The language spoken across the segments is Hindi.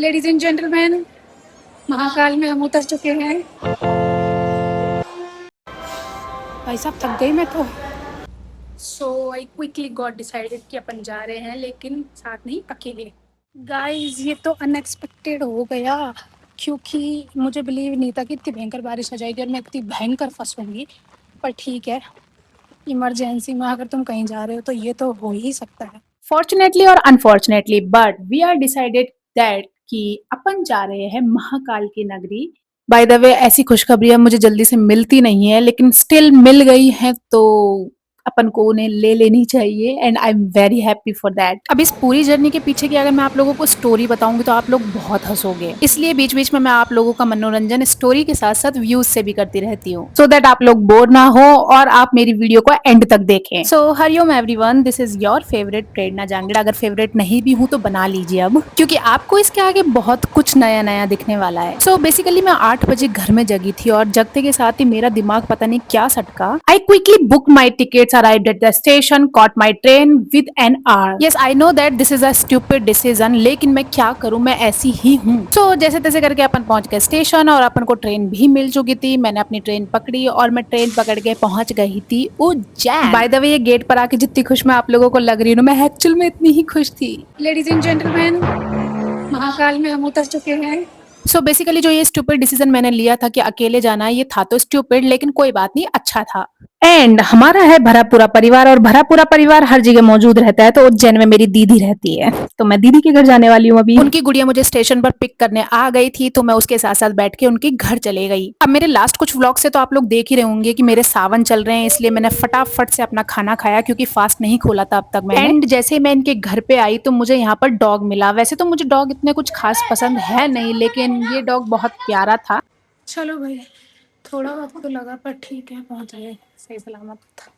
लेडीज एंड जेंटलमैन, महाकाल में हम उतर चुके हैं। भाई साहब थक गई मैं तो। सो आई क्विकली गॉट डिसाइडेड कि अपन जा रहे हैं, लेकिन साथ नहीं, अकेले। गाइस ये तो अनएक्सपेक्टेड हो गया, क्योंकि मुझे बिलीव नहीं था कि इतनी भयंकर बारिश आ जाएगी और मैं इतनी भयंकर फंसूंगी। पर ठीक है, इमरजेंसी में अगर तुम कहीं जा रहे हो तो ये तो हो ही सकता है। फॉर्चुनेटली और unfortunately but we are decided that कि अपन जा रहे हैं महाकाल की नगरी। बाय द वे ऐसी खुशखबरियां मुझे जल्दी से मिलती नहीं है, लेकिन स्टिल मिल गई है तो अपन को उन्हें ले लेनी चाहिए and I am very happy for that. अब इस पूरी जर्नी के पीछे की अगर मैं आप लोगों को स्टोरी बताऊंगी तो आप लोग बहुत हंसोगे, इसलिए बीच बीच में मैं आप लोगों का मनोरंजन स्टोरी के साथ साथ व्यूज से भी करती रहती हूँ, सो दैट आप लोग बोर ना हो और आप मेरी वीडियो को एंड तक देखें। So Hariom everyone, this is your favourite Prerna Jangra. अगर फेवरेट नहीं भी हूँ तो बना लीजिए अब, क्योंकि आपको इसके आगे बहुत कुछ नया नया दिखने वाला है। सो बेसिकली मैं 8 बजे घर में जगी थी और जगते के साथ ही मेरा दिमाग पता नहीं क्या सटका। I quickly book my tickets, arrived at the station, caught my train with an hour. Yes I know that this is a stupid decision, लेकिन मैं क्या करूं, मैं ऐसी ही हूँ। सो जैसे तैसे करके अपन पहुंच गए स्टेशन और अपन को ट्रेन भी मिल चुकी थी। मैंने अपनी ट्रेन पकड़ी और मैं ट्रेन पकड़ के पहुंच गई थी उज्जैन। बाय द वे ये गेट पर आके जितनी खुश मैं आप लोगों को लग रही हूँ, मैं एक्चुअल में इतनी ही खुश थी। लेडीज एंड जेंटलमैन, महाकाल में हम उतर चुके हैं। सो बेसिकली जो ये स्टूपिड डिसीजन मैंने लिया था कि अकेले जाना है, ये था तो स्टूपिड, लेकिन कोई बात नहीं, अच्छा था। एंड हमारा है भरा पूरा परिवार और भरा पूरा परिवार हर जगह मौजूद रहता है। तो उज्जैन में मेरी दीदी रहती है, तो मैं दीदी के घर जाने वाली हूँ अभी। उनकी गुड़िया मुझे स्टेशन पर पिक करने आ गई थी, तो मैं उसके साथ साथ बैठ के उनके घर चले गई। अब मेरे लास्ट कुछ व्लॉग से तो आप लोग देख ही रहे होंगे कि मेरे सावन चल रहे हैं, इसलिए मैंने फटाफट से अपना खाना खाया, क्योंकि फास्ट नहीं खोला था अब तक मैंने। एंड जैसे मैं इनके घर पे आई तो मुझे यहाँ पर डॉग मिला। वैसे तो मुझे डॉग इतने कुछ खास पसंद है नहीं, लेकिन ये डॉग बहुत प्यारा था। चलो भाई, थोड़ा वक्त तो लगा पर ठीक है, पहुंच गए सही सलामत था।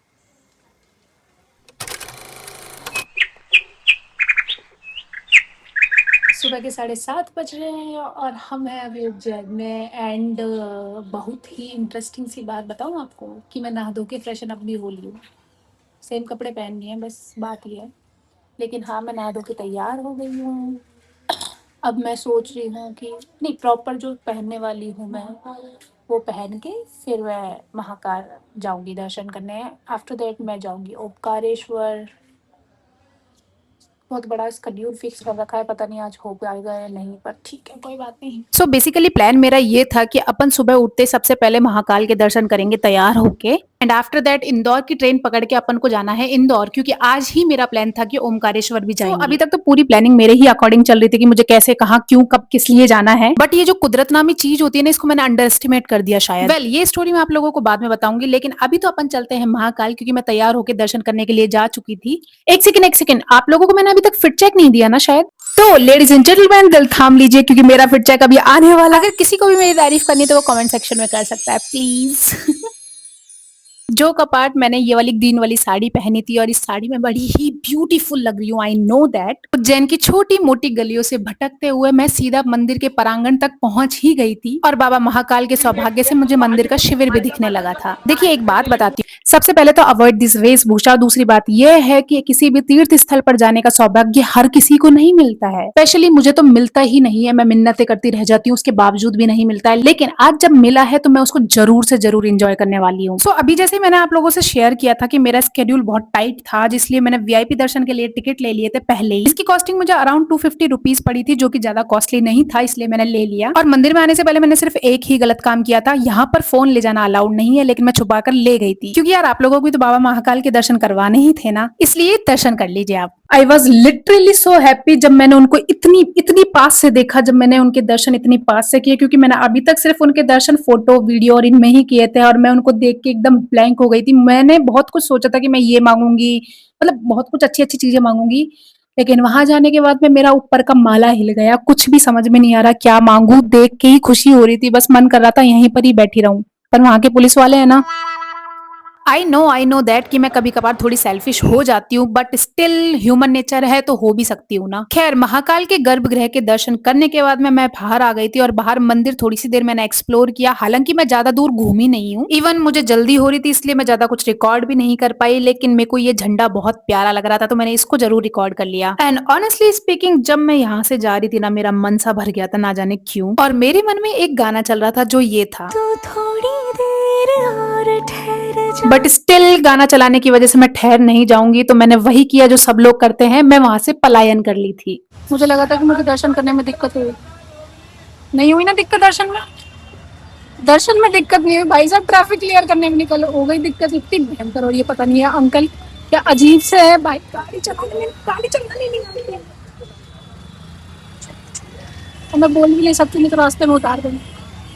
सुबह के 7:30 बज रहे हैं और हम हैं अभी उज्जैन में। एंड बहुत ही इंटरेस्टिंग सी बात बताऊं आपको कि मैं नहा धो के फ्रेशन अप भी हो ली हूँ। सेम कपड़े पहन लिए हैं, बस बात ये है। लेकिन हाँ, मैं नहा धो के तैयार हो गई हूँ। अब मैं सोच रही हूँ कि नहीं, प्रॉपर जो पहनने वाली हूँ मैं वो पहन के फिर मैं महाकाल जाऊंगी दर्शन करने। आफ्टर दैट मैं जाऊंगी ओमकारेश्वर। बहुत बड़ा स्केड्यूल फिक्स कर रखा है, पता नहीं आज हो पाएगा या नहीं, पर ठीक है, कोई बात नहीं। सो बेसिकली प्लान मेरा ये था कि अपन सुबह उठते सबसे पहले महाकाल के दर्शन करेंगे तैयार होके, एंड आफ्टर दैट इंदौर की ट्रेन पकड़ के अपन को जाना है इंदौर, क्योंकि आज ही मेरा प्लान था कि ओमकारेश्वर भी जाएंगे। अभी तक तो पूरी प्लानिंग मेरे ही अकॉर्डिंग चल रही थी कि मुझे कैसे, कहाँ, क्यों, कब, किस लिए जाना है, बट ये जो कुदरत नामी चीज होती है ना, इसको मैंने अंडर एस्टिमेट कर दिया शायद। वेल ये स्टोरी मैं आप लोगों को बाद में बताऊंगी, लेकिन अभी तो अपन चलते हैं महाकाल, क्योंकि मैं तैयार होकर दर्शन करने के लिए जा चुकी थी। एक सेकंड, आप लोगों को मैंने अभी तक फिट चेक नहीं दिया ना शायद। तो लेडीज एंड जेंटलमैन दिल थाम लीजिए, क्योंकि मेरा फिट चेक अभी आने वाला। अगर किसी को भी मेरी तारीफ करनी है तो वो कमेंट सेक्शन में कर सकता है प्लीज। जो कपाट मैंने ये वाली ग्रीन वाली साड़ी पहनी थी और इस साड़ी में बड़ी ही ब्यूटीफुल लग रही हूँ, आई नो दैट। उज्जैन की छोटी मोटी गलियों से भटकते हुए मैं सीधा मंदिर के प्रांगण तक पहुंच ही गई थी, और बाबा महाकाल के सौभाग्य से मुझे मंदिर का शिविर भी दिखने लगा था। देखिए एक बात बताती हूँ, सबसे पहले तो अवॉइड दिस वेशभूषा। दूसरी बात यह है कि किसी भी तीर्थ स्थल पर जाने का सौभाग्य हर किसी को नहीं मिलता है, स्पेशली मुझे तो मिलता ही नहीं है। मैं मिन्नतें करती रह जाती हूँ, उसके बावजूद भी नहीं मिलता है, लेकिन आज जब मिला है तो मैं उसको जरूर से जरूर इंजॉय करने वाली हूँ। सो अभी जैसे मैंने आप लोगों से शेयर किया था कि मेरा स्केड्यूल बहुत टाइट था, जिसलिए मैंने वीआईपी दर्शन के लिए टिकट ले लिए थे पहले ही। इसकी कॉस्टिंग मुझे अराउंड 250 रुपीज पड़ी थी, जो कि ज्यादा कॉस्टली नहीं था, इसलिए मैंने ले लिया। और मंदिर में आने से पहले मैंने सिर्फ एक ही गलत काम किया था, यहाँ पर फोन ले जाना अलाउड नहीं है, लेकिन मैं छुपा कर ले गई थी, क्योंकि यार आप लोगों को तो बाबा महाकाल के दर्शन करवाने ही थे ना, इसलिए दर्शन कर लीजिए आप। I was literally so happy जब मैंने उनको इतनी इतनी पास से देखा, जब मैंने उनके दर्शन इतनी पास से किए, क्योंकि मैंने अभी तक सिर्फ उनके दर्शन फोटो वीडियो और इनमें ही किए थे, और मैं उनको देख के एकदम ब्लैंक हो गई थी। मैंने बहुत कुछ सोचा था कि मैं ये मांगूंगी, मतलब बहुत कुछ अच्छी अच्छी चीजें मांगूंगी, लेकिन वहां जाने के बाद में मेरा ऊपर का माला हिल गया। कुछ भी समझ में नहीं आ रहा क्या मांगू, देख के ही खुशी हो रही थी, बस मन कर रहा था यहीं पर ही बैठी रहूं, पर वहां के पुलिस वाले है ना, आई नो दैट कि मैं कभी कभार थोड़ी सेल्फिश हो जाती हूँ, बट स्टिल ह्यूमन नेचर है तो हो भी सकती हूँ ना। खैर, महाकाल के गर्भगृह के दर्शन करने के बाद में मैं बाहर आ गई थी और बाहर मंदिर थोड़ी सी देर मैंने एक्सप्लोर किया। हालांकि मैं ज्यादा दूर घूमी नहीं हूँ, इवन मुझे जल्दी हो रही थी इसलिए मैं ज्यादा कुछ रिकॉर्ड भी नहीं कर पाई, लेकिन मेरे को ये झंडा बहुत प्यारा लग रहा था तो मैंने इसको जरूर रिकॉर्ड कर लिया। एंड ऑनेस्टली स्पीकिंग, जब मैं यहाँ से जा रही थी ना, मेरा मन सा भर गया था, ना जाने क्यों। और मेरे मन में एक गाना चल रहा था जो ये था, तो थोड़ी देर और ठहर जा। बट स्टिल गाना चलाने की वजह से मैं ठहर नहीं जाऊंगी, तो मैंने वही किया जो सब लोग करते हैं, मैं वहां से पलायन कर ली थी। मुझे लगा था कि मुझे दर्शन करने में दिक्कत हुई, नहीं हुई ना दिक्कत दर्शन में। दर्शन में दिक्कत नहीं हुई भाई साहब, ट्रैफिक क्लियर करने में निकल हो गई दिक्कत इतनी भयंकर। और ये पता नहीं है अंकल क्या अजीब से है भाई, गाड़ी चलाने नहीं आती है। और मैं बोल भी नहीं सकती, नहीं तो रास्ते में उतार दूंगी।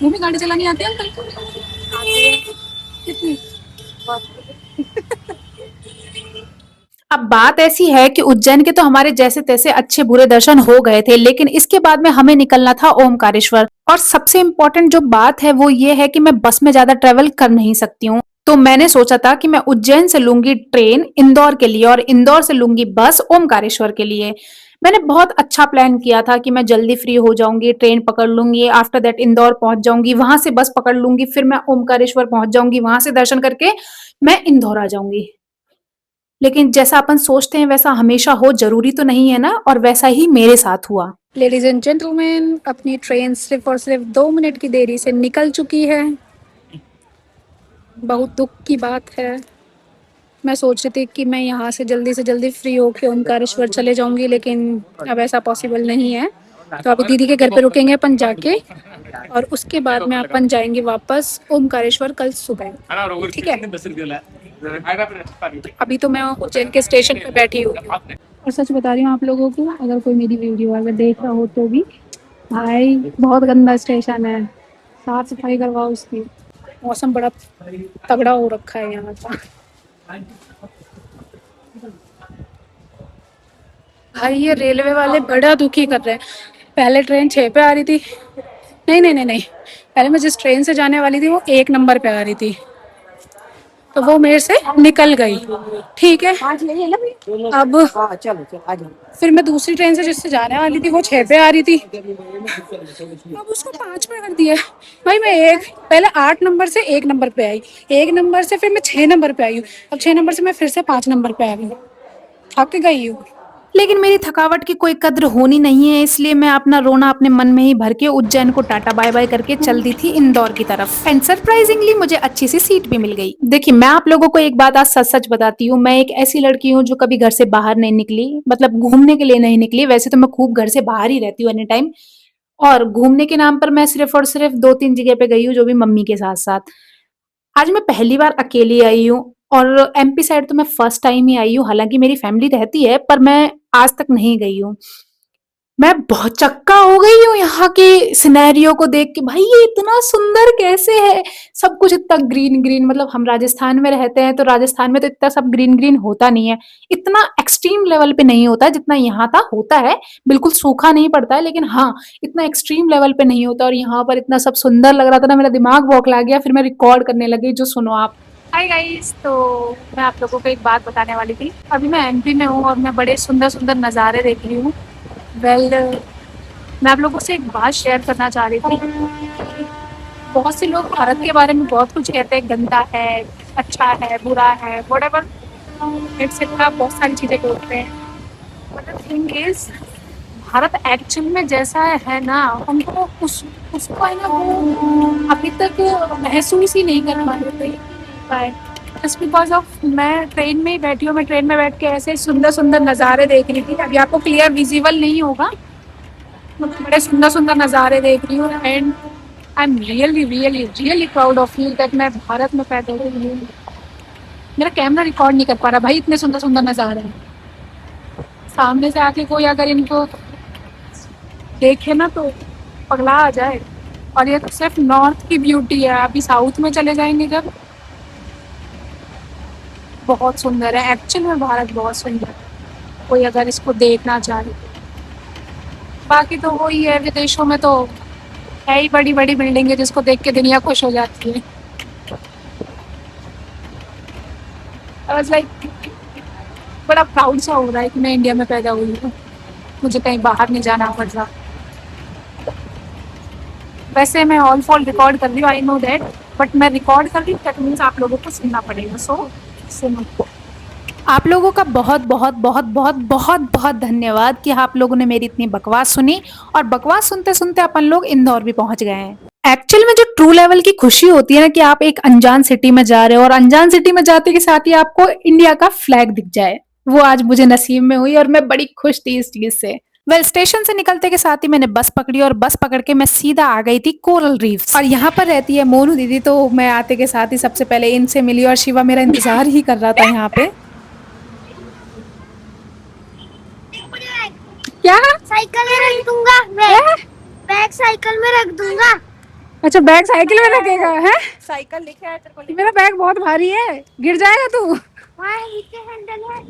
वो भी गाड़ी चलानी आती है अंकल को? कितनी अब बात ऐसी है कि उज्जैन के तो हमारे जैसे तैसे अच्छे बुरे दर्शन हो गए थे, लेकिन इसके बाद में हमें निकलना था ओमकारेश्वर। और सबसे इम्पोर्टेंट जो बात है वो ये है कि मैं बस में ज्यादा ट्रेवल कर नहीं सकती हूँ, तो मैंने सोचा था कि मैं उज्जैन से लूंगी ट्रेन इंदौर के लिए और इंदौर से लूंगी बस ओमकारेश्वर के लिए। मैंने बहुत अच्छा प्लान किया था कि मैं जल्दी फ्री हो जाऊंगी, ट्रेन पकड़ लूंगी, आफ्टर दैट इंदौर पहुंच जाऊंगी, वहां से बस पकड़ लूंगी, फिर मैं ओमकारेश्वर पहुंच जाऊंगी, वहां से दर्शन करके मैं इंदौर आ जाऊंगी। लेकिन जैसा अपन सोचते हैं वैसा हमेशा हो जरूरी तो नहीं है ना, और वैसा ही मेरे साथ हुआ। लेडीज एंड जेंटलमैन, अपनी ट्रेन सिर्फ और सिर्फ 2 मिनट की देरी से निकल चुकी है। बहुत दुख की बात है। मैं सोच रही थी कि मैं यहाँ से जल्दी फ्री होके ओमकारेश्वर चले जाऊंगी, लेकिन अब ऐसा पॉसिबल नहीं है। तो अभी दीदी के घर पे रुकेंगे अपन जाके, और उसके बाद में अपन जाएंगे वापस ओमकारेश्वर कल सुबह, ठीक है। अभी तो मैं उज्जैन के स्टेशन पे बैठी हूँ। और सच बता रही हूँ आप लोगों को, अगर कोई मेरी वीडियो अगर देख रहा हो तो भी, भाई बहुत गंदा स्टेशन है, साफ सफाई करवाओ उसकी। मौसम बड़ा तगड़ा हो रखा है यहाँ का। भाई ये रेलवे वाले बड़ा दुखी कर रहे हैं। पहले ट्रेन 6 पे आ रही थी, नहीं, पहले मैं जिस ट्रेन से जाने वाली थी वो 1 नंबर पे आ रही थी, तो वो मेरे से निकल गई, ठीक है। अब फिर मैं दूसरी ट्रेन से जिससे जाने वाली थी वो 6 पे आ रही थी, अब उसको 5 पे कर दिया। भाई मैं पहले 8 नंबर से 1 नंबर पे आई, 1 नंबर से फिर मैं 6 नंबर पे आई हूँ, अब 6 नंबर से मैं फिर से 5 नंबर पे आ गई, थक गई हूँ। लेकिन मेरी थकावट की कोई कद्र होनी नहीं है, इसलिए मैं अपना रोना अपने मन में ही भर के उज्जैन को टाटा बाय बाय करके चल दी थी इंदौर की तरफ। एंड सरप्राइजिंगली मुझे अच्छी सी सीट भी मिल गई। देखिए, मैं आप लोगों को एक बात आज सच सच बताती हूँ, मैं एक ऐसी लड़की हूँ जो कभी घर से बाहर नहीं निकली, मतलब घूमने के लिए नहीं निकली। वैसे तो मैं खूब घर से बाहर ही रहती हूँ एनी टाइम, और घूमने के नाम पर मैं सिर्फ और सिर्फ 2-3 जगह पे गई हूँ, जो भी मम्मी के साथ साथ। आज मैं पहली बार अकेली आई हूँ, और एमपी साइड तो मैं फर्स्ट टाइम ही आई हूँ। हालांकि मेरी फैमिली रहती है, पर मैं आज तक नहीं गई हूँ। मैं बहुत चक्का हो गई हूँ यहाँ के सिनेरियो को देख के। भाई ये इतना सुंदर कैसे है, सब कुछ इतना ग्रीन ग्रीन। मतलब हम राजस्थान में रहते हैं तो राजस्थान में तो इतना सब ग्रीन ग्रीन होता नहीं है, इतना एक्सट्रीम लेवल पे नहीं होता है जितना यहाँ था होता है। बिल्कुल सूखा नहीं पड़ता है, लेकिन हाँ इतना एक्सट्रीम लेवल पे नहीं होता। और यहाँ पर इतना सब सुंदर लग रहा था ना, मेरा दिमाग बौखला गया। फिर मैं रिकॉर्ड करने लगी, जो सुनो आप। हाय गाइस, तो मैं आप लोगों को एक बात बताने वाली थी। अभी मैं एमपी में हूँ और मैं बड़े सुंदर सुंदर नज़ारे देख रही हूँ। मैं आप लोगों से एक बात शेयर करना चाह रही थी। बहुत से लोग भारत के बारे में बहुत कुछ कहते हैं, गंदा है, अच्छा है, बुरा है, व्हाटएवर एटसेट्रा, बहुत सारी चीज़ें बोलते हैं। But the thing is, Bharat actual में जैसा है ना, हमको उसको है ना वो अभी तक महसूस ही नहीं कर पाए। जस्ट बिकॉज ऑफ मैं ट्रेन में ही बैठी हूँ, मैं ट्रेन में बैठ के ऐसे सुंदर सुंदर नज़ारे देख रही थी। अभी आपको क्लियर विजिबल नहीं होगा, मैं बड़े सुंदर सुंदर नज़ारे देख रही हूँ। And I am really proud of you that मैं भारत में पैदा हुई हूँ। मेरा कैमरा रिकॉर्ड नहीं कर पा रहा भाई, इतने सुंदर सुंदर नज़ारे हैं। सामने से आके कोई अगर इनको देखे ना तो पगला आ जाए। और ये तो सिर्फ नॉर्थ की ब्यूटी है, अभी साउथ में चले जाएंगे जब, बहुत सुंदर है। एक्चुअल में भारत बहुत सुंदर है, कोई अगर इसको देखना चाहे। बाकी तो वही है, विदेशों में तो है ही बड़ी बड़ी बिल्डिंग है जिसको देख के दुनिया खुश हो जाती है। आई वाज लाइक बड़ा प्राउड सा हो रहा है कि मैं इंडिया में पैदा हुई हूँ, मुझे कहीं बाहर नहीं जाना पड़ रहा। वैसे मैं ऑल फॉल रिकॉर्ड कर रही हूँ, आई नो दैट, बट मैं रिकॉर्ड कर रही हूँ, दैट मीन्स आप लोगों को सुनना पड़ेगा, सो सुनो। आप लोगों का बहुत बहुत बहुत बहुत बहुत बहुत धन्यवाद कि आप लोगों ने मेरी इतनी बकवास सुनी, और बकवास सुनते सुनते अपन लोग इंदौर भी पहुंच गए हैं। एक्चुअल में जो ट्रू लेवल की खुशी होती है ना, कि आप एक अनजान सिटी में जा रहे हो और अनजान सिटी में जाते के साथ ही आपको इंडिया का फ्लैग दिख जाए, वो आज मुझे नसीब में हुई और मैं बड़ी खुश थी इस चीज से। वेल, स्टेशन से निकलते के साथ ही मैंने बस पकड़ी और बस पकड़ के मैं सीधा आ गई थी कोरल रीफ्स। और यहाँ पर रहती है मोनू दीदी, तो मैं आते के साथ ही सबसे पहले इनसे मिली और शिवा मेरा इंतजार ही कर रहा था यहाँ पे। क्या? साइकिल में रख दूंगा, बैग साइकिल में रख दूंगा। अच्छा, बैग साइकिल में रखेगा है? साइकिल लिखे है तेरे को, मेरा बैग बहुत भारी है, गिर जाएगा तू। वहाँ नीचे हैंडल है।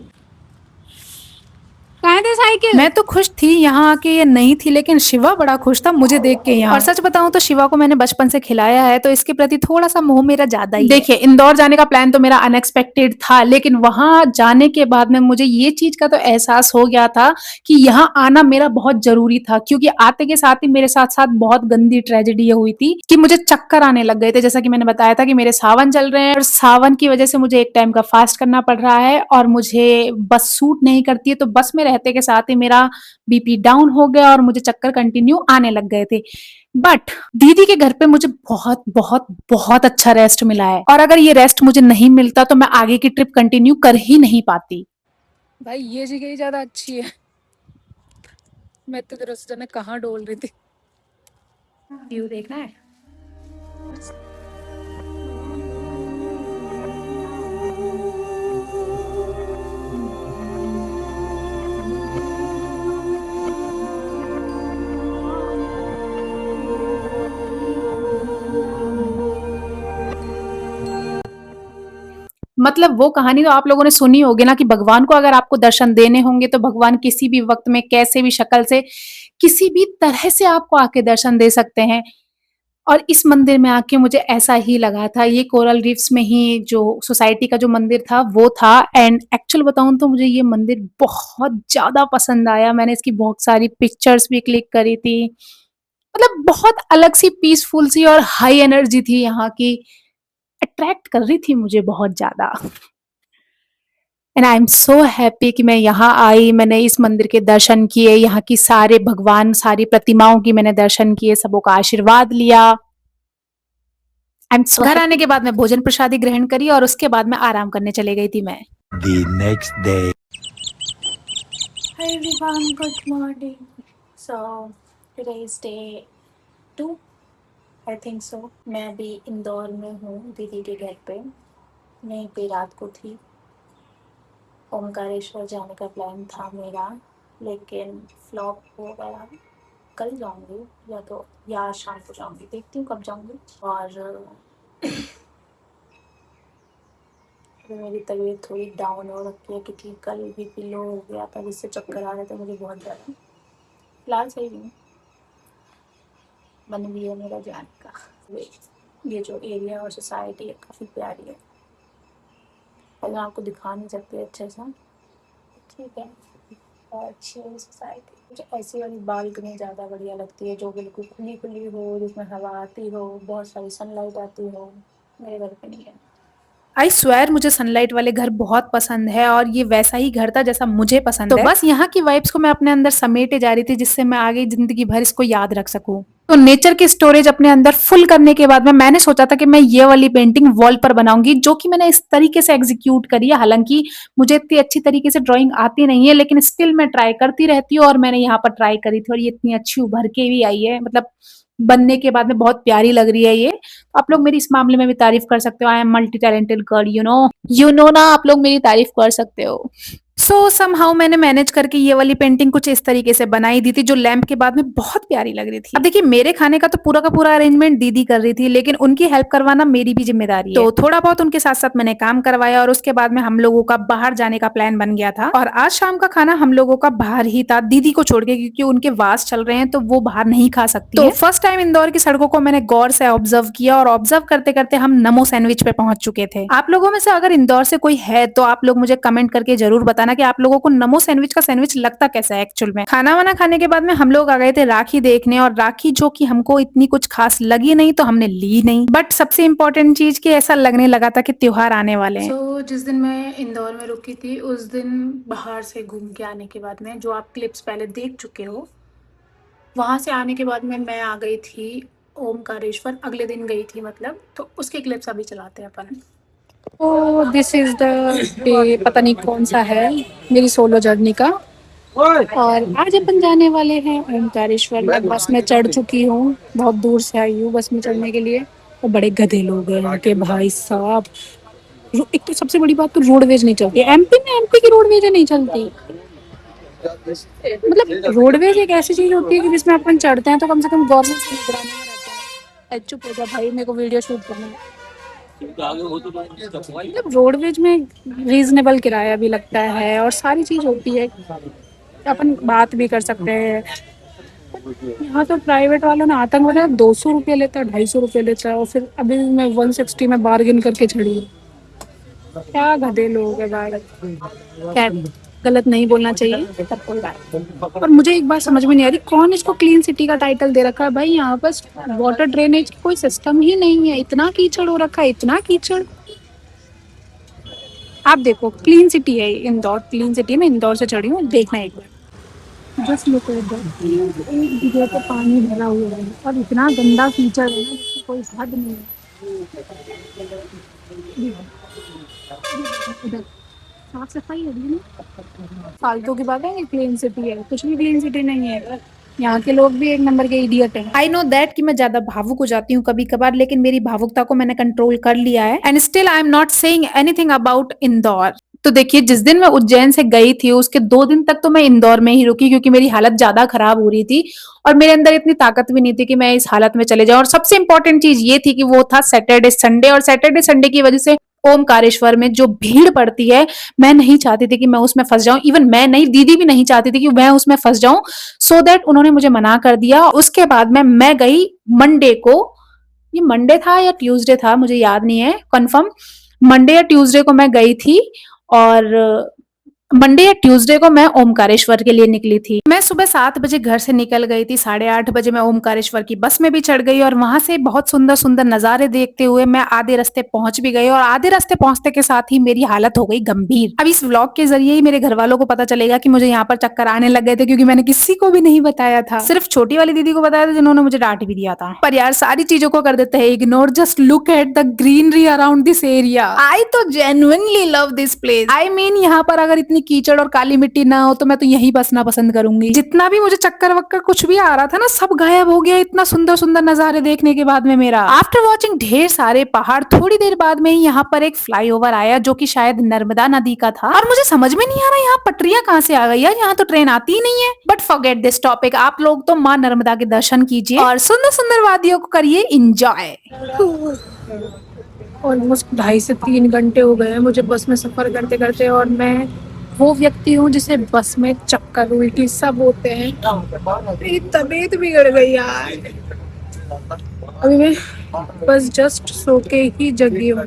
कहाँ थे साइकिल? मैं तो खुश थी यहाँ आके, ये नहीं थी, लेकिन शिवा बड़ा खुश था मुझे देख के यहाँ। और सच बताऊं तो शिवा को मैंने बचपन से खिलाया है, तो इसके प्रति थोड़ा सा मोह मेरा ज्यादा ही है। देखिए, इंदौर जाने का प्लान तो मेरा अनएक्सपेक्टेड था, लेकिन वहां जाने के बाद में मुझे ये चीज का तो एहसास हो गया था कि यहाँ आना मेरा बहुत जरूरी था, क्योंकि आते के साथ ही मेरे साथ साथ बहुत गंदी ट्रेजेडी हुई थी कि मुझे चक्कर आने लग गए थे। जैसा कि मैंने बताया था कि मेरे सावन चल रहे हैं, और सावन की वजह से मुझे एक टाइम का फास्ट करना पड़ रहा है, और मुझे बस सूट नहीं करती है, तो बस में रहते के साथ ही मेरा बीपी डाउन हो गया और मुझे चक्कर कंटिन्यू आने लग गए थे। बट दीदी के घर पे मुझे बहुत बहुत बहुत अच्छा रेस्ट मिला है, और अगर ये रेस्ट मुझे नहीं मिलता तो मैं आगे की ट्रिप कंटिन्यू कर ही नहीं पाती। भाई ये जगह ही ज्यादा अच्छी है, मैं तो तेरे से जाने कहाँ डोल रही थी। व्यू देखना है। मतलब वो कहानी तो आप लोगों ने सुनी होगी ना, कि भगवान को अगर आपको दर्शन देने होंगे तो भगवान किसी भी वक्त में, कैसे भी शक्ल से, किसी भी तरह से आपको आके दर्शन दे सकते हैं। और इस मंदिर में आके मुझे ऐसा ही लगा था। ये कोरल रीफ्स में ही जो सोसाइटी का जो मंदिर था वो था, एंड एक्चुअल बताऊं तो मुझे ये मंदिर बहुत ज्यादा पसंद आया। मैंने इसकी बहुत सारी पिक्चर्स भी क्लिक करी थी। मतलब बहुत अलग सी, पीसफुल सी और हाई एनर्जी थी यहाँ की, अट्रैक्ट कर रही थी मुझे बहुत ज्यादा। And I am so happy कि मैं यहाँ आई, मैंने इस मंदिर के दर्शन किए, यहाँ की सारे भगवान, सारी प्रतिमाओं की मैंने दर्शन किए, सबों का आशीर्वाद लिया। घर आने के बाद मैं भोजन प्रसादी ग्रहण करी और उसके बाद मैं आराम करने चले गई थी मैं। The next day. Hi everyone, good morning. So today is day 2, I think so. मैं अभी इंदौर में हूँ दीदी के घर पे, यहीं पे रात को थी। ओमकारेश्वर जाने का प्लान था मेरा, लेकिन फ्लॉप हो गया। कल जाऊँगी, या तो या आज शाम को जाऊँगी, देखती हूँ कब जाऊँगी। और अभी मेरी तबीयत थोड़ी डाउन हो रखी है, क्योंकि कल बीपी लो हो गया था, जिससे चक्कर आ रहे थे मुझे बहुत ज़्यादा। फिलहाल सही हूँ, मन भी है मेरा जाने का। ये जो एरिया और सोसाइटी है काफ़ी प्यारी है, पर मैं आपको दिखा नहीं सकती अच्छे से, ठीक है। और अच्छी है सोसाइटी। मुझे ऐसी वाली बालकनी ज़्यादा बढ़िया लगती है, जो बिल्कुल खुली खुली हो, जिसमें हवा आती हो, बहुत सारी सनलाइट आती हो। मेरे घर पे नहीं है। आई स्वेयर मुझे सनलाइट वाले घर बहुत पसंद है, और ये वैसा ही घर था जैसा मुझे पसंद है। तो बस यहाँ की वाइब्स को मैं अपने अंदर समेटे जा रही थी, जिससे मैं आगे जिंदगी भर इसको याद रख सकूं। तो नेचर की स्टोरेज अपने अंदर फुल करने के बाद में मैंने सोचा था कि मैं ये वाली पेंटिंग वॉल पर बनाऊंगी, जो कि मैंने इस तरीके से एग्जीक्यूट करी है। हालांकि मुझे इतनी अच्छी तरीके से ड्राइंग आती नहीं है, लेकिन स्टिल मैं ट्राई करती रहती हूँ, और मैंने यहाँ पर ट्राई करी थी और ये इतनी अच्छी उभर के भी आई है। मतलब बनने के बाद में बहुत प्यारी लग रही है ये। तो आप लोग मेरी इस मामले में भी तारीफ कर सकते हो। I am multi talented girl, you know ना, आप लोग मेरी तारीफ कर सकते हो। सो समहाउ मैंने मैनेज करके ये वाली पेंटिंग कुछ इस तरीके से बनाई दी थी, जो लैंप के बाद में बहुत प्यारी लग रही थी। अब देखिए, मेरे खाने का तो पूरा का पूरा अरेंजमेंट दीदी कर रही थी, लेकिन उनकी हेल्प करवाना मेरी भी जिम्मेदारी है। तो थोड़ा बहुत उनके साथ साथ मैंने काम करवाया और उसके बाद में हम लोगों का बाहर जाने का प्लान बन गया था। और आज शाम का खाना हम लोगों का बाहर ही था, दीदी को छोड़ के, क्योंकि उनके वास चल रहे हैं तो वो बाहर नहीं खा सकती तो फर्स्ट टाइम इंदौर की सड़कों को मैंने गौर से ऑब्जर्व किया, और ऑब्जर्व करते करते हम नमो सैंडविच पे पहुंच चुके थे। आप लोगों में से अगर इंदौर से कोई है तो आप लोग मुझे कमेंट करके जरूर बताना कि आप लोगों को नमो सैंडविच का सैंडविच लगता कैसा है एक्चुअल में। खाना वाना खाने के बाद में हम लोग आ गए थे राखी देखने, और राखी जो कि हमको इतनी कुछ खास लगी नहीं तो हमने ली नहीं, बट सबसे इंपॉर्टेंट चीज कि ऐसा लगने लगा था कि त्योहार आने वाले हैं। तो जिस दिन मैं इंदौर में रुकी थी उस दिन बाहर से घूम के आने के बाद में, जो आप क्लिप्स पहले देख चुके हो, वहाँ से आने के बाद में मैं आ गई थी ओमकारेश्वर, अगले दिन गई थी मतलब, तो उसके क्लिप्स अभी चलाते हैं अपन। तो दिस इज़ द डे, पता नहीं कौन सा है, मेरी सोलो जर्नी का। और आज अपन जाने वाले हैं ओमकारेश्वर। मैं बस में चढ़ चुकी हूँ, बहुत दूर से आई हूँ बस में चढ़ने के लिए। और बड़े गधे लोग हैं यहाँ के भाई साहब। एक तो सबसे बड़ी बात तो रोडवेज नहीं चलती एमपी में, एमपी की रोडवेज नहीं चलती। मतलब रोडवेज एक ऐसी चीज होती है कि जिसमें अपन चढ़ते हैं तो कम से कम गवर्नमेंट की निगरानी में रहता है। चुप हो जा भाई, मेरे को वीडियो शूट करना है। मतलब रोडवेज में रीजनेबल किराया भी लगता है और सारी चीज होती है, अपन बात भी कर सकते हैं। यहाँ तो प्राइवेट वालों ने आतंक बताया, 200 रुपये लेता है, 250 रुपये लेता है, और फिर अभी मैं 160 में बार्गेन करके चढ़ी हूँ। क्या गधे लोग है भाई। खैर, गलत नहीं बोलना चाहिए, तब कोई बात। और मुझे एक बात समझ में नहीं आ रही, कौन इसको क्लीन सिटी का टाइटल दे रखा है भाई। यहाँ पर वाटर ड्रेनेज की कोई सिस्टम ही नहीं है, इतना कीचड़ हो रखा है, इतना कीचड़। आप देखो, क्लीन सिटी है इंदौर, क्लीन सिटी में इंदौर से चढ़ी हूँ, देखना एक बार। जस्ट लुक एट दैट, एक जगह पे पानी भरा हुआ है और इतना गंदा कीचड़ है ना जिसकी कोई हद नहीं है। उधर साफ सफाई है ना, फालतू की बात है, क्लीन सिटी है, कुछ भी क्लीन सिटी नहीं है। यहाँ के लोग भी एक नंबर के इडियट हैं। आई नो दैट कि मैं ज्यादा भावुक हो जाती हूँ कभी कभार, लेकिन मेरी भावुकता को मैंने कंट्रोल कर लिया है, and still I am not saying anything about Indore. तो देखिए, जिस दिन मैं उज्जैन से गई थी उसके 2 दिन तक तो मैं इंदौर में ही रुकी, क्योंकि मेरी हालत ज्यादा खराब हो रही थी और मेरे अंदर इतनी ताकत भी नहीं थी कि मैं इस हालत में चले जाऊं। और सबसे इंपॉर्टेंट चीज ये थी कि वो था सैटरडे संडे, और सैटरडे संडे की वजह से ओमकारेश्वर में जो भीड़ पड़ती है, मैं नहीं चाहती थी कि मैं उसमें फंस जाऊं। इवन मैं नहीं, दीदी भी नहीं चाहती थी कि मैं उसमें फंस जाऊं। सो दैट उन्होंने मुझे मना कर दिया। उसके बाद में मैं गई मंडे को, ये मंडे था या ट्यूसडे था मुझे याद नहीं है कंफर्म, मंडे या ट्यूसडे को मैं गई थी। और मंडे या ट्यूसडे को मैं ओमकारेश्वर के लिए निकली थी। मैं सुबह 7 बजे घर से निकल गई थी, 8:30 बजे मैं ओमकारेश्वर की बस में भी चढ़ गई, और वहां से बहुत सुंदर सुंदर नजारे देखते हुए मैं आधे रास्ते पहुंच भी गई। और आधे रास्ते पहुंचते के साथ ही मेरी हालत हो गई गंभीर। अब इस व्लॉग के जरिए ही मेरे घर वालों को पता चलेगा कि मुझे यहाँ पर चक्कर आने लग गए थे, क्योंकि मैंने किसी को भी नहीं बताया था, सिर्फ छोटी वाली दीदी को बताया था जिन्होंने मुझे डांट भी दिया था। पर यार, सारी चीजों को कर देते हैं ignore, just look at the greenery around this area. I तो genuinely love this place. I mean, यहाँ पर अगर इतनी कीचड़ और काली मिट्टी ना हो तो मैं तो यहीं बसना पसंद करूंगी। जितना भी मुझे चक्कर वक्कर कुछ भी आ रहा था ना, सब गायब हो गया इतना सुंदर सुंदर नजारे देखने के बाद में मेरा। आफ्टर वॉचिंग ढेर सारे पहाड़, थोड़ी देर बाद में ही यहाँ पर एक फ्लाईओवर आया, जो कि शायद नर्मदा नदी का था। और मुझे समझ में नहीं आ रहा यहाँ पटरियां कहाँ से आ गई यार, यहाँ तो ट्रेन आती ही नहीं है। बट फॉरगेट दिस टॉपिक, आप लोग तो माँ नर्मदा के दर्शन कीजिए और सुंदर सुंदर वादियों को करिए इंजॉय। ऑलमोस्ट 2.5 से 3 घंटे हो गए हैं मुझे बस में सफ़र करते करते, और मैं वो व्यक्ति हूँ जिसे बस में चक्कर उल्टी सब होते हैं। मेरी तबीयत बिगड़ गई यार। अभी मैं बस जस्ट सो के ही जगी हूँ।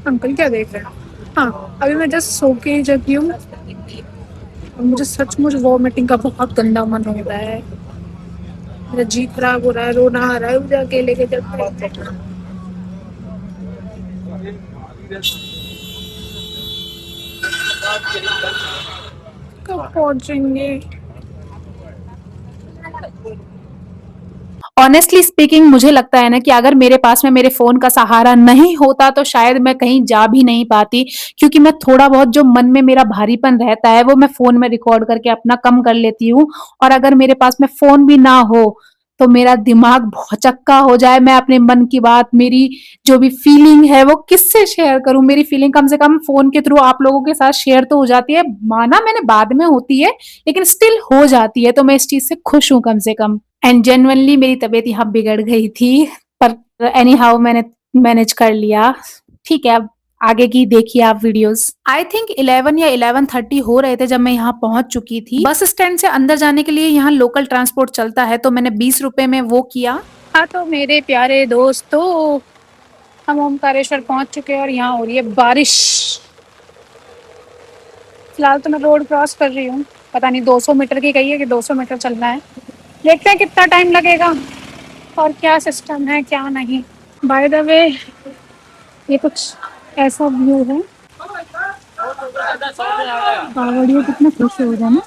अंकल क्या देख रहे हैं? हाँ, अभी मैं जस्ट सो के ही जगी हूँ और मुझे सचमुच वॉमिटिंग का बहुत गंदा मन हो रहा है। मेरा जी खराब हो रहा है, रोना आ रहा है, मुझे अकेले के चलते कब पहुंचेंगे। ऑनेस्टली स्पीकिंग, मुझे लगता है ना कि अगर मेरे पास में मेरे फोन का सहारा नहीं होता तो शायद मैं कहीं जा भी नहीं पाती, क्योंकि मैं थोड़ा बहुत जो मन में मेरा भारीपन रहता है वो मैं फोन में रिकॉर्ड करके अपना कम कर लेती हूँ। और अगर मेरे पास में फोन भी ना हो तो मेरा दिमाग भौचक्का हो जाए, मैं अपने मन की बात, मेरी जो भी फीलिंग है वो किससे शेयर करूं। मेरी फीलिंग कम से कम फोन के थ्रू आप लोगों के साथ शेयर तो हो जाती है, माना मैंने बाद में होती है, लेकिन स्टिल हो जाती है, तो मैं इस चीज से खुश हूं कम से कम। एंड जेन्युइनली मेरी तबीयत यहाँ बिगड़ गई थी, पर एनी हाउ मैंने मैनेज कर लिया। ठीक है, अब आगे की देखिए आप वीडियोस। आई थिंक 11 या 11:30 हो रहे थे जब मैं यहाँ पहुंच चुकी थी। बस स्टैंड से अंदर जाने के लिए यहाँ लोकल ट्रांसपोर्ट चलता है, तो मैंने 20 रुपए में वो किया। हाँ, तो मेरे प्यारे दोस्तों, हम ओमकारेश्वर पहुंच चुके हैं और यहाँ हो रही है बारिश। फिलहाल तो मैं रोड क्रॉस कर रही हूँ, पता नहीं 200 मीटर की कही है कि 200 मीटर चलना है। देखते हैं कितना टाइम लगेगा और क्या सिस्टम है क्या नहीं। बाय द वे, ये कुछ ऐसा व्यू है। बावड़िया कितना खुश हो रहा है ना।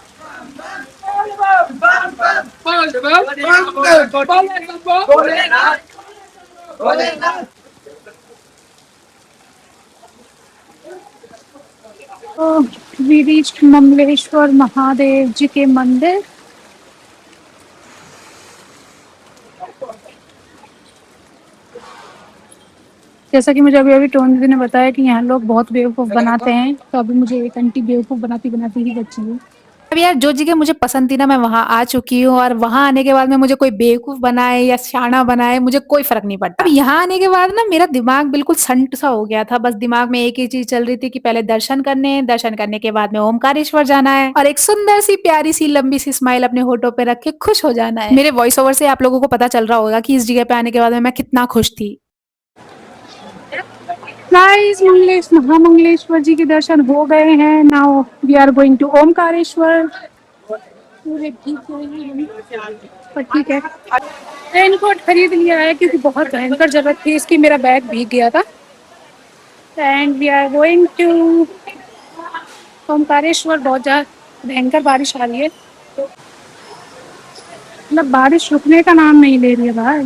वी रीच्ड ममलेश्वर महादेव जी के मंदिर। जैसा कि मुझे अभी अभी टोन दीदी ने बताया कि यहाँ लोग बहुत बेवकूफ़ बनाते हैं, तो अभी मुझे एक आंटी बेवकूफ़ बनाती बनाती ही बची है। अब यार जो जगह मुझे पसंद थी ना, मैं वहां आ चुकी हूँ, और वहां आने के बाद में मुझे कोई बेवकूफ बनाए या शाना बनाए, मुझे कोई फर्क नहीं पड़ता। अब यहाँ आने के बाद ना मेरा दिमाग बिल्कुल संट सा हो गया था। बस दिमाग में एक ही चीज चल रही थी कि पहले दर्शन करने हैं, दर्शन करने के बाद में ओमकारेश्वर जाना है, और एक सुंदर सी प्यारी सी लंबी सी स्माइल अपने होठों पे रख के खुश हो जाना है। मेरे वॉइस ओवर से आप लोगों को पता चल रहा होगा कि इस जगह पे आने के बाद में मैं कितना खुश थी। गाइस, महामंगलेश्वर जी के दर्शन हो गए हैं। Now we are going to Omkareshwar. पूरे भीग गए हैं, पर ठीक है। रेनकोट खरीद लिया है क्योंकि बहुत भयंकर जरूरत थी इसकी, मेरा बैग भीग गया था। And we are going to Omkareshwar. बहुत ज़्यादा भयंकर बारिश आ रही है, मतलब बारिश रुकने का नाम नहीं ले रही है भाई।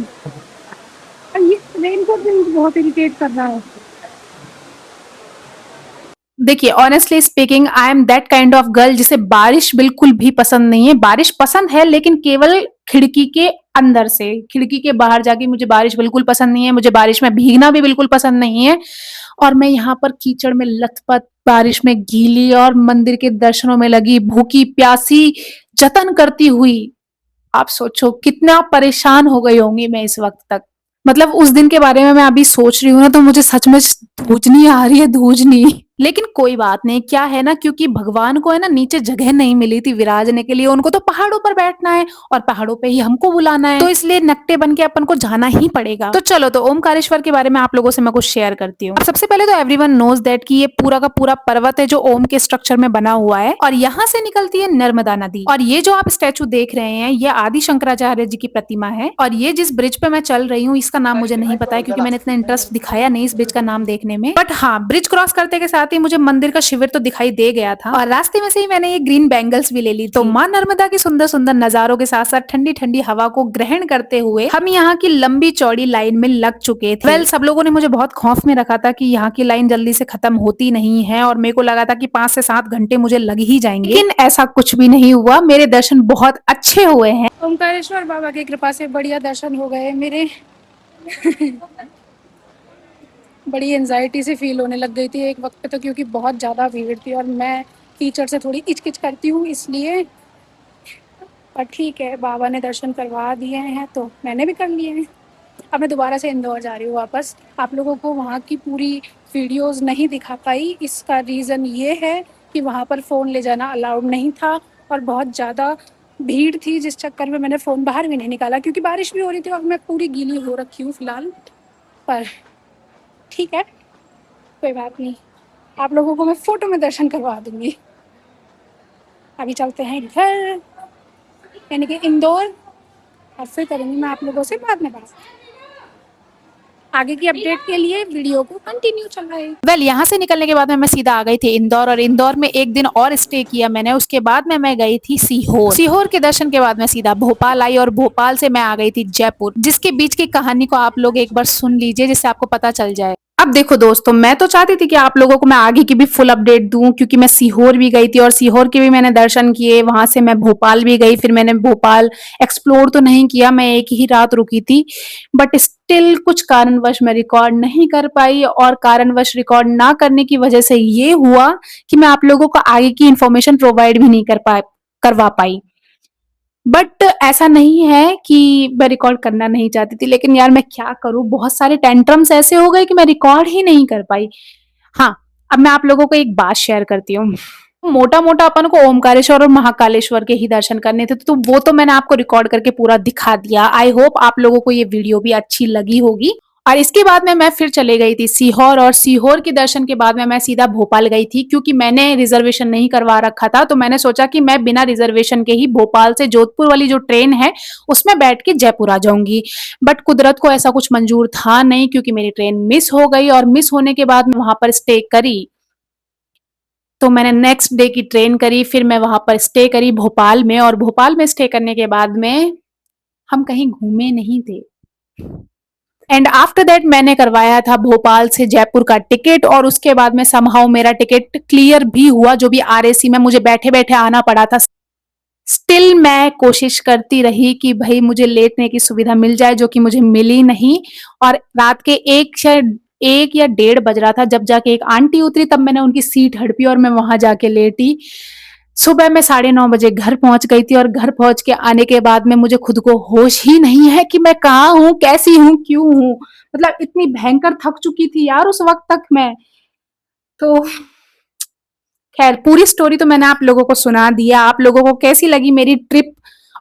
और ये रेनकोट भी मुझे बहुत इरिटेट कर रहा है। देखिए, honestly speaking, I am that kind of girl जिसे बारिश बिल्कुल भी पसंद नहीं है। बारिश पसंद है, लेकिन केवल खिड़की के अंदर से, खिड़की के बाहर जाके मुझे बारिश बिल्कुल पसंद नहीं है। मुझे बारिश में भीगना भी बिल्कुल पसंद नहीं है। और मैं यहाँ पर कीचड़ में लथपथ, बारिश में गीली और मंदिर के दर्शनों में लगी, भूखी प्यासी, जतन करती हुई, आप सोचो कितना परेशान हो गई होंगी मैं इस वक्त तक। मतलब उस दिन के बारे में मैं अभी सोच रही हूँ ना, तो मुझे सच में धूजनी आ रही है, धूजनी। लेकिन कोई बात नहीं, क्या है ना, क्योंकि भगवान को है ना नीचे जगह नहीं मिली थी विराजने के लिए, उनको तो पहाड़ों पर बैठना है और पहाड़ों पे ही हमको बुलाना है, तो इसलिए नकटे बन के अपन को जाना ही पड़ेगा। तो चलो, तो ओमकारेश्वर के बारे में आप लोगों से मैं कुछ शेयर करती हूँ। सबसे पहले तो एवरीवन नोज दैट कि ये पूरा का पूरा पर्वत है जो ओम के स्ट्रक्चर में बना हुआ है, और यहाँ से निकलती है नर्मदा नदी। और ये जो आप स्टैचू देख रहे हैं, ये आदि शंकराचार्य जी की प्रतिमा है। और ये जिस ब्रिज पे मैं चल रही हूँ, इसका नाम मुझे नहीं पता है क्योंकि मैंने इतना इंटरेस्ट दिखाया नहीं इस ब्रिज का नाम देखने में। बट हाँ, ब्रिज क्रॉस करते के साथ ही मुझे मंदिर का शिविर तो दिखाई दे गया था, और रास्ते में से ही मैंने ये ग्रीन बैंगल्स भी ले ली। तो माँ नर्मदा की सुंदर सुंदर नजारों के साथ साथ ठंडी ठंडी हवा को ग्रहण करते हुए हम यहाँ की लंबी चौड़ी लाइन में लग चुके थे। वेल, सब लोगों ने मुझे बहुत खौफ में रखा था कि यहाँ की लाइन जल्दी से खत्म होती नहीं है, और मेरे को लगा था कि 5 से 7 घंटे मुझे लग ही जाएंगे, लेकिन ऐसा कुछ भी नहीं हुआ। मेरे दर्शन बहुत अच्छे हुए हैं। ओमकारेश्वर बाबा की कृपा से बढ़िया दर्शन हो गए मेरे। बड़ी एंजाइटी से फील होने लग गई थी एक वक्त पे तो, क्योंकि बहुत ज़्यादा भीड़ थी और मैं कीचड़ से थोड़ी इचकिच करती हूँ इसलिए। पर ठीक है, बाबा ने दर्शन करवा दिए हैं तो मैंने भी कर लिए हैं। अब मैं दोबारा से इंदौर जा रही हूँ वापस। आप लोगों को वहाँ की पूरी वीडियोस नहीं दिखा पाई, इसका रीज़न ये है कि वहाँ पर फ़ोन ले जाना अलाउड नहीं था और बहुत ज़्यादा भीड़ थी, जिस चक्कर में मैंने फ़ोन बाहर भी नहीं निकाला, क्योंकि बारिश भी हो रही थी और मैं पूरी गीली हो रखी हूँ फ़िलहाल। पर ठीक है, कोई बात नहीं, आप लोगों को मैं फ़ोटो में दर्शन करवा दूँगी। अभी चलते हैं घर, यानी कि इंदौर, और फिर करूँगी मैं आप लोगों से बाद में बात। आगे की अपडेट के लिए वीडियो को कंटिन्यू चलाएं। वेल, यहाँ से निकलने के बाद में मैं सीधा आ गई थी इंदौर, और इंदौर में एक दिन और स्टे किया मैंने। उसके बाद में मैं गई थी सीहोर। सीहोर के दर्शन के बाद में सीधा भोपाल आई, और भोपाल से मैं आ गई थी जयपुर, जिसके बीच की कहानी को आप लोग एक बार सुन लीजिए, जिससे आपको पता चल जाए। अब देखो दोस्तों, मैं तो चाहती थी कि आप लोगों को मैं आगे की भी फुल अपडेट दूं, क्योंकि मैं सीहोर भी गई थी और सीहोर के भी मैंने दर्शन किए। वहां से मैं भोपाल भी गई, फिर मैंने भोपाल एक्सप्लोर तो नहीं किया, मैं एक ही रात रुकी थी। बट स्टिल कुछ कारणवश मैं रिकॉर्ड नहीं कर पाई, और कारणवश रिकॉर्ड ना करने की वजह से ये हुआ कि मैं आप लोगों को आगे की इंफॉर्मेशन प्रोवाइड भी नहीं करवा पाई। बट ऐसा नहीं है कि मैं रिकॉर्ड करना नहीं चाहती थी, लेकिन यार मैं क्या करूं, बहुत सारे टेंट्रम्स ऐसे हो गए कि मैं रिकॉर्ड ही नहीं कर पाई। हाँ, अब मैं आप लोगों को एक बात शेयर करती हूँ। मोटा मोटा अपन को ओमकारेश्वर और महाकालेश्वर के ही दर्शन करने थे, तो वो तो मैंने आपको रिकॉर्ड करके पूरा दिखा दिया। आई होप आप लोगों को ये वीडियो भी अच्छी लगी होगी। और इसके बाद में मैं फिर चले गई थी सीहोर, और सीहोर के दर्शन के बाद में मैं सीधा भोपाल गई थी, क्योंकि मैंने रिजर्वेशन नहीं करवा रखा था। तो मैंने सोचा कि मैं बिना रिजर्वेशन के ही भोपाल से जोधपुर वाली जो ट्रेन है उसमें बैठ के जयपुर आ जाऊंगी। बट कुदरत को ऐसा कुछ मंजूर था नहीं, क्योंकि मेरी ट्रेन मिस हो गई, और मिस होने के बाद मैं वहां पर स्टे करी। तो मैंने नेक्स्ट डे की ट्रेन करी, फिर मैं वहां पर स्टे करी भोपाल में, और भोपाल में स्टे करने के बाद में हम कहीं घूमे नहीं थे। एंड आफ्टर दैट मैंने करवाया था भोपाल से जयपुर का टिकट, और उसके बाद में समहाउ मेरा टिकट क्लियर भी हुआ, जो भी आरएसी में मुझे बैठे बैठे आना पड़ा था। स्टिल मैं कोशिश करती रही कि भाई मुझे लेटने की सुविधा मिल जाए, जो कि मुझे मिली नहीं। और रात के एक या 1:30 बज रहा था, जब जाके एक आंटी उतरी, तब मैंने उनकी सीट हड़पी और मैं वहां जाके लेटी। सुबह मैं 9:30 बजे घर पहुंच गई थी, और घर पहुंच के आने के बाद में मुझे खुद को होश ही नहीं है कि मैं कहाँ हूँ, कैसी हूँ, क्यों हूँ। मतलब इतनी भयंकर थक चुकी थी यार उस वक्त तक मैं। तो खैर, पूरी स्टोरी तो मैंने आप लोगों को सुना दिया। आप लोगों को कैसी लगी मेरी ट्रिप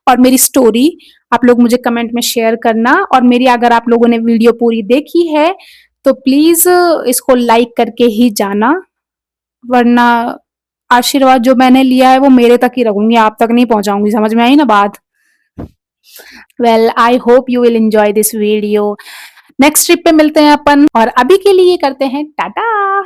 और मेरी स्टोरी, आप लोग मुझे कमेंट में शेयर करना। और मेरी अगर आप लोगों ने वीडियो पूरी देखी है तो प्लीज इसको लाइक करके ही जाना, वरना आशीर्वाद जो मैंने लिया है वो मेरे तक ही रखूंगी, आप तक नहीं पहुंचाऊंगी। समझ में आई ना बात? Well, I hope you will enjoy this video. Next trip पे मिलते हैं अपन, और अभी के लिए करते हैं टाटा।